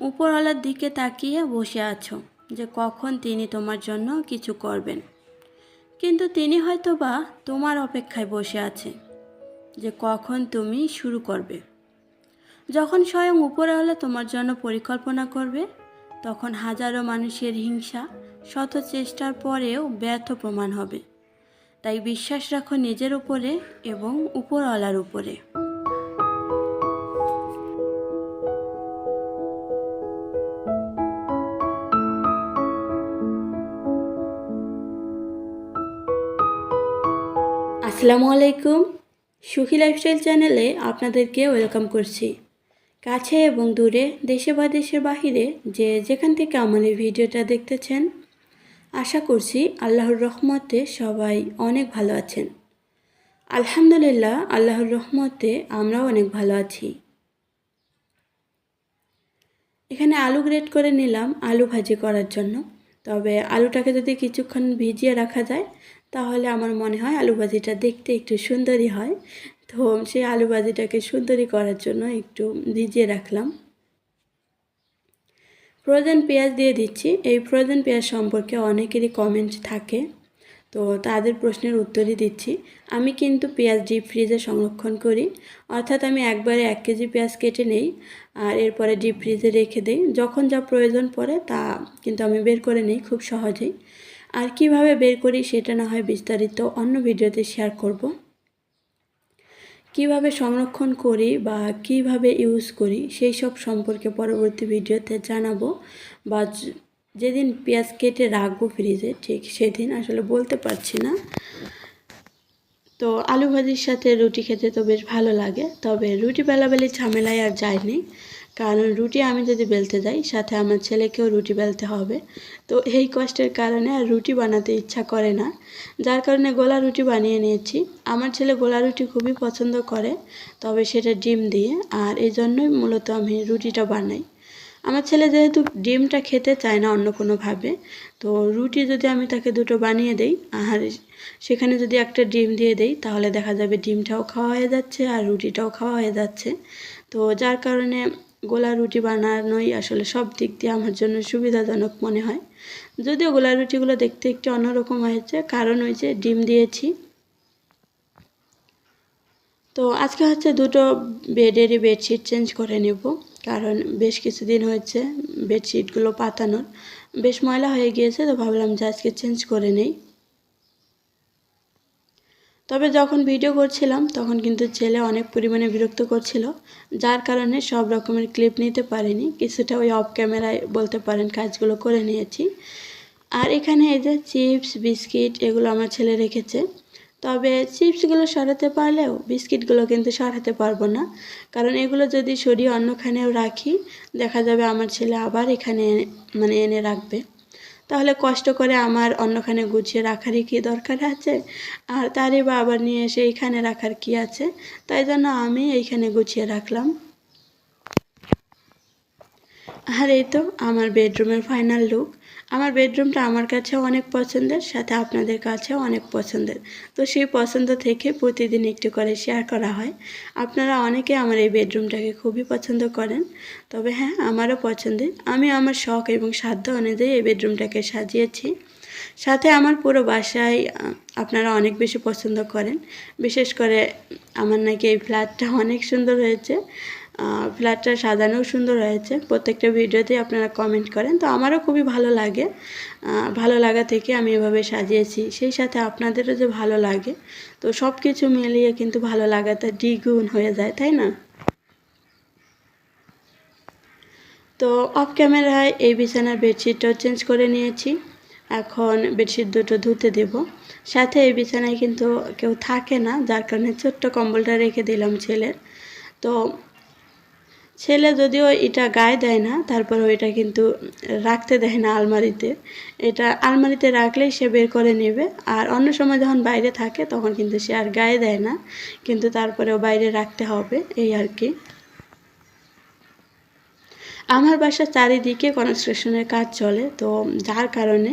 উপরওয়ালার দিকে তাকিয়ে বসে আছো যে কখন তিনি তোমার জন্য কিছু করবেন, কিন্তু তিনি হয়তো বা তোমার অপেক্ষায় বসে আছে যে কখন তুমি শুরু করবে। যখন স্বয়ং উপরওয়ালা তোমার জন্য পরিকল্পনা করবে, তখন হাজারো মানুষের হিংসা শত চেষ্টার পরেও ব্যর্থ প্রমাণ হবে। তাই বিশ্বাস রাখো নিজের উপরে এবং উপরওয়ালার উপরে। আসসালামু আলাইকুম, সুখী লাইফস্টাইল চ্যানেলে আপনাদেরকে ওয়েলকাম করছি। কাছে এবং দূরে, দেশে বা দেশের বাহিরে যে যেখান থেকে আমার এই ভিডিওটা দেখতেছেন, আশা করছি আল্লাহর রহমতে সবাই অনেক ভালো আছেন। আলহামদুলিল্লাহ, আল্লাহর রহমতে আমরাও অনেক ভালো আছি। এখানে আলু গ্রেট করে নিলাম আলু ভাজি করার জন্য। তবে আলুটাকে যদি কিছুক্ষণ ভিজিয়ে রাখা যায় তাহলে আমার মনে হয় আলু ভাজিটা দেখতে একটু সুন্দরই হয়। তো সেই আলু ভাজিটাকে সুন্দরী করার জন্য একটু ভিজিয়ে রাখলাম। ফ্রোজেন পেঁয়াজ দিয়ে দিচ্ছি। এই ফ্রোজেন পেঁয়াজ সম্পর্কে অনেকেরই কমেন্ট থাকে, তো তাদের প্রশ্নের উত্তরই দিচ্ছি। আমি কিন্তু পেঁয়াজ ডিপ ফ্রিজে সংরক্ষণ করি, অর্থাৎ আমি একবারে 1 কেজি পেঁয়াজ কেটে নেই আর এরপরে ডিপ ফ্রিজে রেখে দিই। যখন যা প্রয়োজন পড়ে তা কিন্তু আমি বের করে নিই খুব সহজেই। আর কিভাবে বের করি সেটা না হয় বিস্তারিত অন্য ভিডিওতে শেয়ার করব। কিভাবে সংরক্ষণ করি বা কিভাবে ইউজ করি সেই সব সম্পর্কে পরবর্তী ভিডিওতে জানাবো, বা যেদিন পেঁয়াজ কেটে রাখবো ফ্রিজে ঠিক সেদিন, আসলে বলতে পারছি না। তো আলু ভাজির সাথে রুটি খেতে তো বেশ ভালো লাগে, তবে রুটি বেলাবেলি ঝামেলায় আর যায়নি, কারণ রুটি আমি যদি বেলতে যাই সাথে আমার ছেলেকেও রুটি বেলতে হবে। তো এই কষ্টের কারণে আর রুটি বানাতে ইচ্ছা করে না, যার কারণে গোলা রুটি বানিয়ে নিয়েছি। আমার ছেলে গোলা রুটি খুবই পছন্দ করে, তবে সেটা ডিম দিয়ে, আর এই জন্যই মূলত আমি রুটিটা বানাই। আমার ছেলে যেহেতু ডিমটা খেতে চায় না অন্য কোনোভাবে, তো রুটি যদি আমি তাকে দুটো বানিয়ে দেই আর সেখানে যদি একটা ডিম দিয়ে দেই তাহলে দেখা যাবে ডিমটাও খাওয়া হয়ে যাচ্ছে আর রুটিটাও খাওয়া হয়ে যাচ্ছে। তো যার কারণে গোলা রুটি বানানোই আসলে সব দিক দিয়ে আমার জন্য সুবিধাজনক মনে হয়। যদিও গোলা রুটিগুলো দেখতে একটু অন্যরকম হয়েছে, কারণ ওই যে ডিম দিয়েছি। তো আজকে হচ্ছে দুটো বেডেরই বেডশিট চেঞ্জ করে নেব, কারণ বেশ কিছুদিন হয়েছে বেডশিটগুলো পাতানোর, বেশ ময়লা হয়ে গিয়েছে। তো ভাবলাম যে আজকে চেঞ্জ করে নেই। তবে যখন ভিডিও করছিলাম তখন কিন্তু ছেলে অনেক পরিমাণে বিরক্ত করছিল, যার কারণে সব রকমের ক্লিপ নিতে পারিনি। কিছুটা ওই অফ ক্যামেরায় বলতে পারেন কাজগুলো করে নিয়েছি। আর এখানে এই যে চিপস বিস্কিট এগুলো আমার ছেলে রেখেছে, তবে চিপসগুলো সরাতে পারলেও বিস্কিটগুলো কিন্তু সরাতে পারবো না, কারণ এগুলো যদি সরিয়ে অন্যখানেও রাখি দেখা যাবে আমার ছেলে আবার এখানে এনে রাখবে। তাহলে কষ্ট করে আমার অন্যখানে গুছিয়ে রাখারই কি দরকার আছে, আর তারই বা আবার নিয়ে এসে এইখানে রাখার কি আছে। তাই জন্য আমি এইখানে গুছিয়ে রাখলাম। আর এই তো আমার বেডরুমের ফাইনাল লুক। আমার বেডরুমটা আমার কাছেও অনেক পছন্দের, সাথে আপনাদের কাছেও অনেক পছন্দের। তো সেই পছন্দ থেকে প্রতিদিন একটু করে শেয়ার করা হয়। আপনারা অনেকে আমার এই বেডরুমটাকে খুবই পছন্দ করেন, তবে হ্যাঁ, আমারও পছন্দের। আমি আমার শখ এবং সাধ্য অনুযায়ী এই বেডরুমটাকে সাজিয়েছি। সাথে আমার পুরো বাসায় আপনারা অনেক বেশি পছন্দ করেন। বিশেষ করে আমার নাকি এই ফ্ল্যাটটা অনেক সুন্দর হয়েছে, ফ্ল্যাটটা সাজানোও সুন্দর হয়েছে। প্রত্যেকটা ভিডিওতেই আপনারা কমেন্ট করেন, তো আমারও খুবই ভালো লাগে। ভালো লাগা থেকে আমি এভাবে সাজিয়েছি, সেই সাথে আপনাদেরও যে ভালো লাগে, তো সব কিছু মিলিয়ে কিন্তু ভালো লাগাটা দ্বিগুণ হয়ে যায়, তাই না? তো অফ ক্যামেরায় এই বিছানার বেডশিটটাও চেঞ্জ করে নিয়েছি। এখন বেডশিট দুটো ধুতে দেব। সাথে এই বিছানায় কিন্তু কেউ থাকে না, যার কারণে ছোট্ট কম্বলটা রেখে দিলাম ছেলের। তো ছেলে যদিও এটা গায়ে দেয় না, তারপরেও এটা কিন্তু রাখতে দেয় না আলমারিতে। এটা আলমারিতে রাখলেই সে বের করে নেবে, আর অন্য সময় যখন বাইরে থাকে তখন কিন্তু সে আর গায়ে দেয় না, কিন্তু তারপরেও বাইরে রাখতে হবে, এই আর কি। আমার বাসার চারিদিকে কনস্ট্রাকশনের কাজ চলে, তো যার কারণে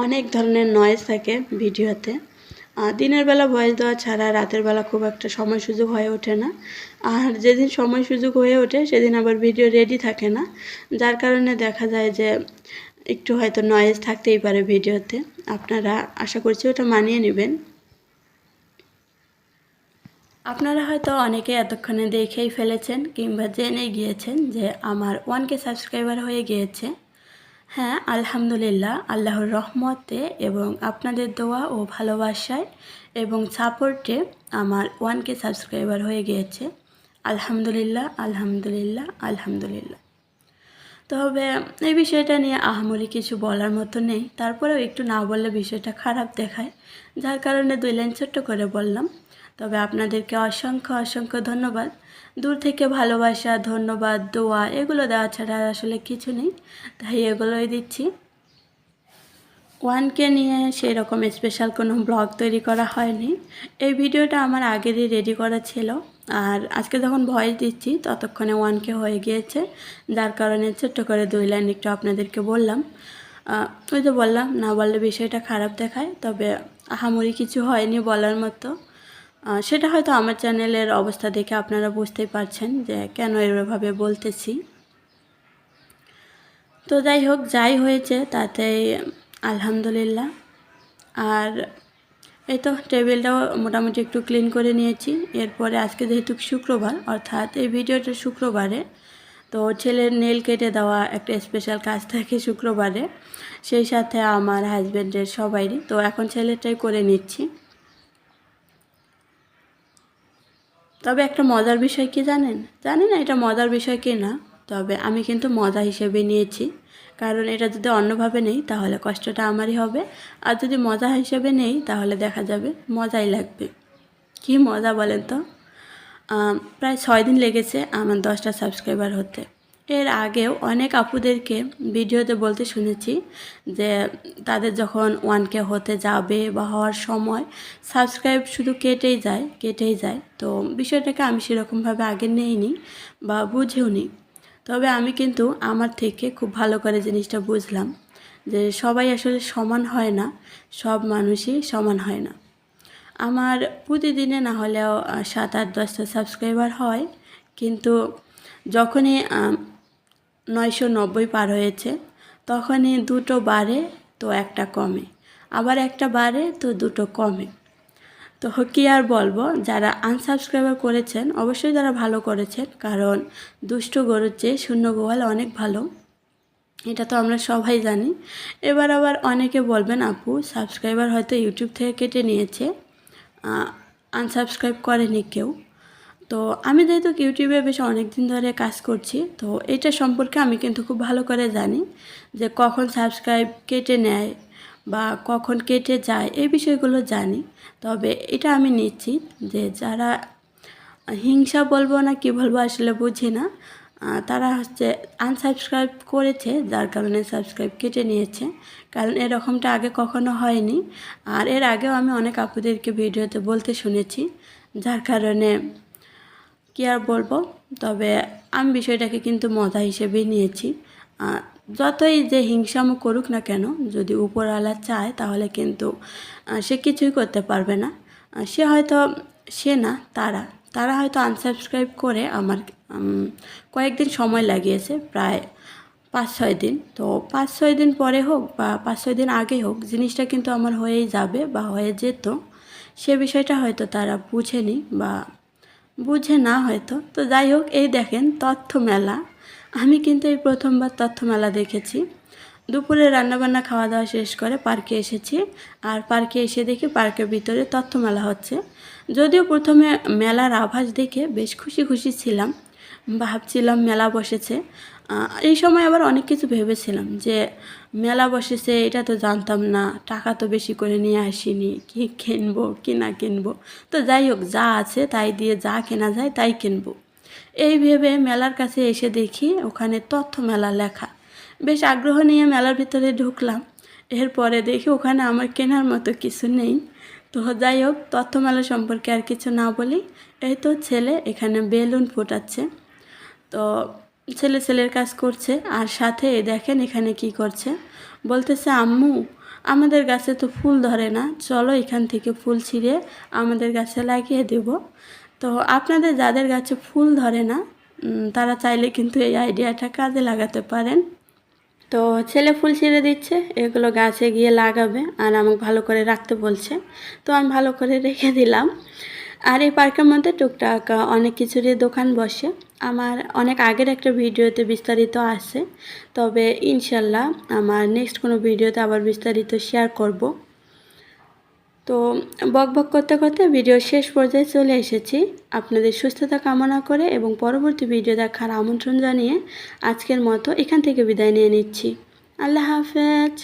অনেক ধরনের নয়েজ থাকে ভিডিওতে। দিনের বেলা ভয়েস দেওয়া ছাড়া রাতের বেলা খুব একটা সময় সুযোগ হয়ে ওঠে না। আর যেদিন সময় সুযোগ হয়ে ওঠে সেদিন আবার ভিডিও রেডি থাকে না, যার কারণে দেখা যায় যে একটু হয়তো নয়েজ থাকতেই পারে ভিডিওতে। আপনারা আশা করছি ওটা মানিয়ে নেবেন। আপনারা হয়তো অনেকে এতক্ষণে দেখেই ফেলেছেন কিংবা জেনে গিয়েছেন যে আমার 1K সাবস্ক্রাইবার হয়ে গিয়েছে। হ্যাঁ, আলহামদুলিল্লাহ, আল্লাহর রহমতে এবং আপনাদের দোয়া ও ভালোবাসায় এবং সাপোর্টে আমার 1K সাবস্ক্রাইবার হয়ে গিয়েছে। আলহামদুলিল্লাহ, আলহামদুলিল্লাহ, আলহামদুলিল্লাহ। তবে এই বিষয়টা নিয়ে আহামরি কিছু বলার মতো নেই, তারপরেও একটু না বললে বিষয়টা খারাপ দেখায়, যার কারণে 2 লাইন ছোট্ট করে বললাম। তবে আপনাদেরকে অসংখ্য অসংখ্য ধন্যবাদ। দূর থেকে ভালোবাসা, ধন্যবাদ, দোয়া এগুলো দেওয়া ছাড়া আসলে কিছু নেই, তাই এগুলোই দিচ্ছি। 1K নিয়ে সেই রকম স্পেশাল কোনো ব্লগ তৈরি করা হয়নি। এই ভিডিওটা আমার আগেরই রেডি করা ছিল, আর আজকে যখন ভয়েস দিচ্ছি ততক্ষণে 1K হয়ে গিয়েছে, যার কারণে ছোট্ট করে 2 লাইন একটু আপনাদেরকে বললাম। ওই যে বললাম, না বললে বিষয়টা খারাপ দেখায়, তবে আহামরি কিছু হয়নি বলার মতো। সেটা হয়তো আমার চ্যানেলের অবস্থা দেখে আপনারা বুঝতেই পারছেন যে কেন এভাবে বলতেছি। তো যাই হোক, যাই হয়েছে তাতেই আলহামদুলিল্লাহ। আর এই তো টেবিলটাও মোটামুটি একটু ক্লিন করে নিয়েছি। এরপরে আজকে যেহেতু শুক্রবার, অর্থাৎ এই ভিডিওটা শুক্রবারে, তো ছেলের নেল কেটে দেওয়া একটা স্পেশাল কাজ থাকে শুক্রবারে, সেই সাথে আমার হাজব্যান্ডের সবাইরই। তো এখন ছেলেটাই করে নিচ্ছি। তবে একটা মজার বিষয় কি জানেন? জানি না এটা মজার বিষয় কি না, তবে আমি কিন্তু মজা হিসেবে নিয়েছি, কারণ এটা যদি অন্যভাবে নেই তাহলে কষ্টটা আমারই হবে, আর যদি মজা হিসেবে নেই তাহলে দেখা যাবে মজাই লাগবে। কি মজা বলেন তো? প্রায় 6 দিন লেগেছে আমার 10টা সাবস্ক্রাইবার হতে। এর আগেও অনেক আপুদেরকে ভিডিওতে বলতে শুনেছি যে তাদের যখন 1K হতে যাবে বা হওয়ার সময় সাবস্ক্রাইব শুধু কেটেই যায়। তো বিষয়টাকে আমি সেরকমভাবে আগে নেইনি বা বুঝেও নি। তবে আমি কিন্তু আমার থেকে খুব ভালো করে জিনিসটা বুঝলাম যে সবাই আসলে সমান হয় না, সব মানুষই সমান হয় না। আমার প্রতিদিনে না হলেও 7-8-10টা সাবস্ক্রাইবার হয়, কিন্তু যখনই 990 পার হয়েছে তখনই 2টো বাড়ে তো একটা কমে, আবার একটা বাড়ে তো 2টো কমে। তো কী আর বলবো, যারা আনসাবস্ক্রাইবার করেছেন অবশ্যই তারা ভালো করেছেন, কারণ দুষ্ট গরুর চেয়ে শূন্য গোয়াল অনেক ভালো, এটা তো আমরা সবাই জানি। এবার আবার অনেকে বলবেন আপু সাবস্ক্রাইবার হয়তো ইউটিউব থেকে কেটে নিয়েছে, আনসাবস্ক্রাইব করেনি কেউ। তো আমি যেহেতু ইউটিউবে বেশ অনেক দিন ধরে কাজ করছি, তো এটা সম্পর্কে আমি কিন্তু খুব ভালো করে জানি যে কখন সাবস্ক্রাইব কেটে নেয় বা কখন কেটে যায়, এই বিষয়গুলো জানি। তবে এটা আমি নিশ্চিত যে যারা হিংসা বলবো না কি বলবো আসলে বুঝি না, তারা হচ্ছে আনসাবস্ক্রাইব করেছে, যার কারণে সাবস্ক্রাইব কেটে নিয়েছে, কারণ এরকমটা আগে কখনো হয়নি। আর এর আগেও আমি অনেক আপুদেরকে ভিডিওতে বলতে শুনেছি, যার কারণে কী আর বলবো। তবে আমি বিষয়টাকে কিন্তু মজা হিসেবেই নিয়েছি। যতই যে হিংসামো করুক না কেন, যদি উপরওয়ালা চায় তাহলে কিন্তু সে কিছুই করতে পারবে না। সে হয়তো সে না, তারা হয়তো আনসাবস্ক্রাইব করে আমার কয়েকদিন সময় লাগিয়েছে, প্রায় 5-6 দিন। তো 5-6 দিন পরে হোক বা 5-6 দিন আগে হোক, জিনিসটা কিন্তু আমার হয়েই যাবে বা হয়ে যেত। সে বিষয়টা হয়তো তারা বুঝেনি বা বুঝে না হয়তো। তো যাই হোক, এই দেখেন তথ্য মেলা, আমি কিন্তু এই প্রথমবার তথ্য মেলা দেখেছি। দুপুরে রান্নাবান্না খাওয়া দাওয়া শেষ করে পার্কে এসেছি, আর পার্কে এসে দেখি পার্কের ভিতরে তথ্য মেলা হচ্ছে। যদিও প্রথমে মেলার আভাস দেখে বেশ খুশি ছিলাম, ভাবছিলাম মেলা বসেছে। এই সময় আবার অনেক কিছু ভেবেছিলাম যে মেলা বসেছে, এটা তো জানতাম না, টাকা তো বেশি করে নিয়ে আসিনি, কি কিনবো কি না কিনবো। তো যাই হোক, যা আছে তাই দিয়ে যা কেনা যায় তাই কিনবো, এই ভেবে মেলার কাছে এসে দেখি ওখানে তথ্য মেলা লেখা। বেশ আগ্রহ নিয়ে মেলার ভিতরে ঢুকলাম। এরপরে দেখি ওখানে আমার কেনার মতো কিছু নেই। তো যাই হোক, তথ্য মেলা সম্পর্কে আর কিছু না বলি। এই তো ছেলে এখানে বেলুন ফোটাচ্ছে, তো ছেলের কাজ করছে, আর সাথে দেখেন এখানে কি করছে, বলতেছে আম্মু আমাদের গাছে তো ফুল ধরে না, চলো এখান থেকে ফুল ছিঁড়ে আমাদের গাছে লাগিয়ে দেব। তো আপনাদের যাদের গাছে ফুল ধরে না তারা চাইলে কিন্তু এই আইডিয়াটা কাজে লাগাতে পারেন। তো ছেলে ফুল ছিঁড়ে দিচ্ছে, এগুলো গাছে গিয়ে লাগাবে আর আমাকে ভালো করে রাখতে বলছে। তো আমি ভালো করে রেখে দিলাম। আর এই পার্কের মধ্যে টুকটাক অনেক কিছুরই দোকান বসে। আমার অনেক আগের একটা ভিডিওতে বিস্তারিত আছে, তবে ইনশাল্লাহ আমার নেক্সট কোনো ভিডিওতে আবার বিস্তারিত শেয়ার করব। তো বকবক করতে করতে ভিডিও শেষ পর্যায়ে চলে এসেছি। আপনাদের সুস্থতা কামনা করে এবং পরবর্তী ভিডিও দেখার আমন্ত্রণ জানিয়ে আজকের মতো এখান থেকে বিদায় নিয়ে নিচ্ছি। আল্লাহ হাফেজ।